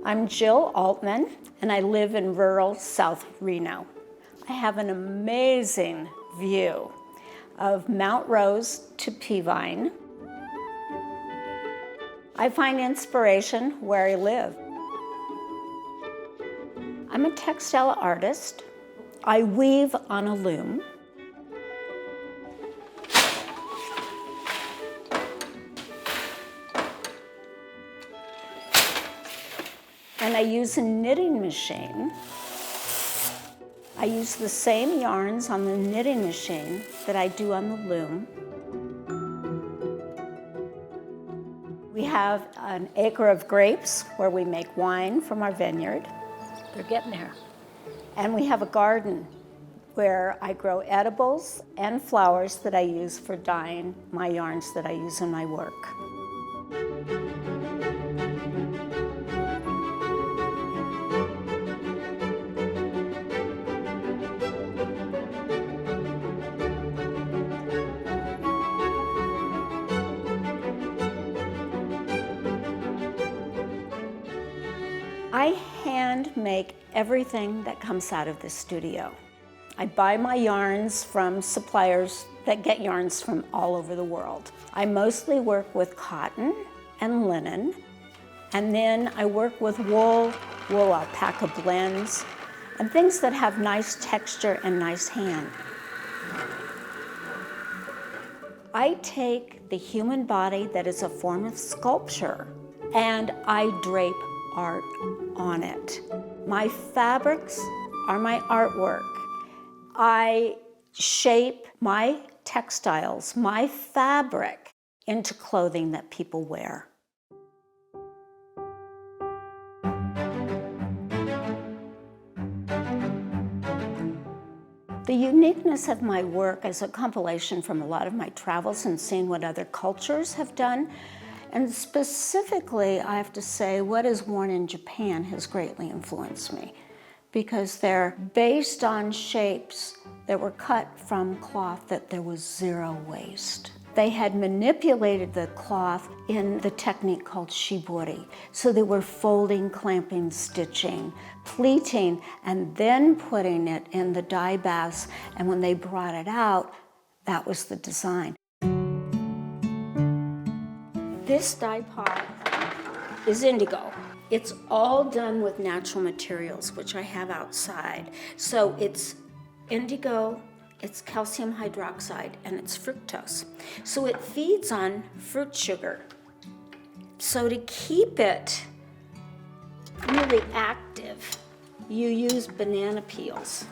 I'm Jill Altmann, and I live in rural South Reno. I have an amazing view of Mount Rose to Peavine. I find inspiration where I live. I'm a textile artist. I weave on a loom. And I use a knitting machine. I use the same yarns on the knitting machine that I do on the loom. We have an acre of grapes where we make wine from our vineyard. They're getting there. And we have a garden where I grow edibles and flowers that I use for dyeing my yarns that I use in my work. I hand make everything that comes out of the studio. I buy my yarns from suppliers that get yarns from all over the world. I mostly work with cotton and linen, and then I work with wool alpaca blends, and things that have nice texture and nice hand. I take the human body that is a form of sculpture, and I drape art on it. My fabrics are my artwork. I shape my textiles, my fabric, into clothing that people wear. The uniqueness of my work is a compilation from a lot of my travels and seeing what other cultures have done. And specifically, I have to say, what is worn in Japan has greatly influenced me because they're based on shapes that were cut from cloth that there was zero waste. They had manipulated the cloth in the technique called shibori. So they were folding, clamping, stitching, pleating, and then putting it in the dye baths. And when they brought it out, that was the design. This dye pot is indigo. It's all done with natural materials, which I have outside. So it's indigo, it's calcium hydroxide, and it's fructose. So it feeds on fruit sugar. So to keep it really active, you use banana peels.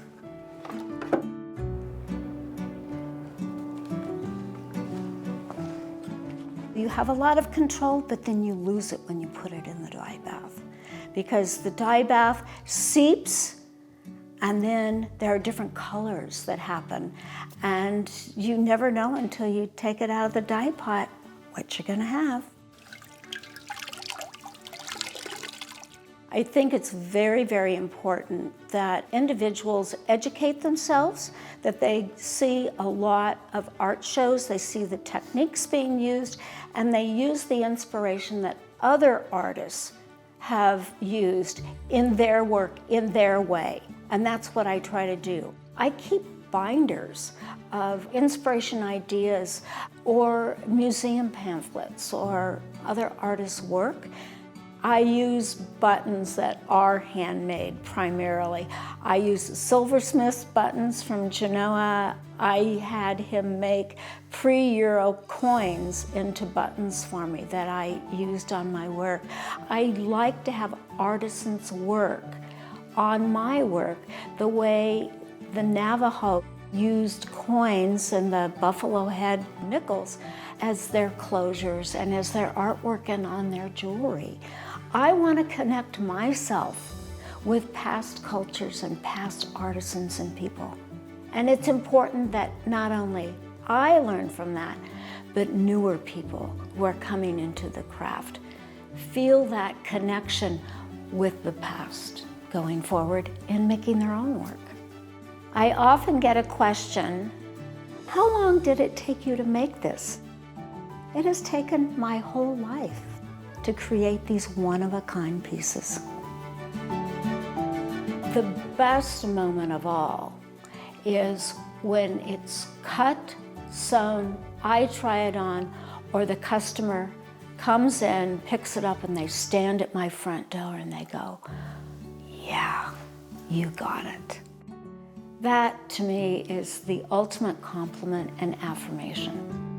You have a lot of control, but then you lose it when you put it in the dye bath because the dye bath seeps and then there are different colors that happen and you never know until you take it out of the dye pot what you're gonna have. I think it's very, very important that individuals educate themselves, that they see a lot of art shows, they see the techniques being used, and they use the inspiration that other artists have used in their work, in their way. And that's what I try to do. I keep binders of inspiration ideas or museum pamphlets or other artists' work. I use buttons that are handmade primarily. I use silversmith's buttons from Genoa. I had him make pre-Euro coins into buttons for me that I used on my work. I like to have artisans' work on my work the way the Navajo used coins and the buffalo head nickels as their closures and as their artwork and on their jewelry. I want to connect myself with past cultures and past artisans and people. And it's important that not only I learn from that, but newer people who are coming into the craft feel that connection with the past going forward and making their own work. I often get a question, how long did it take you to make this? It has taken my whole life to create these one-of-a-kind pieces. The best moment of all is when it's cut, sewn, I try it on, or the customer comes in, picks it up, and they stand at my front door and they go, "Yeah, you got it." That, to me, is the ultimate compliment and affirmation.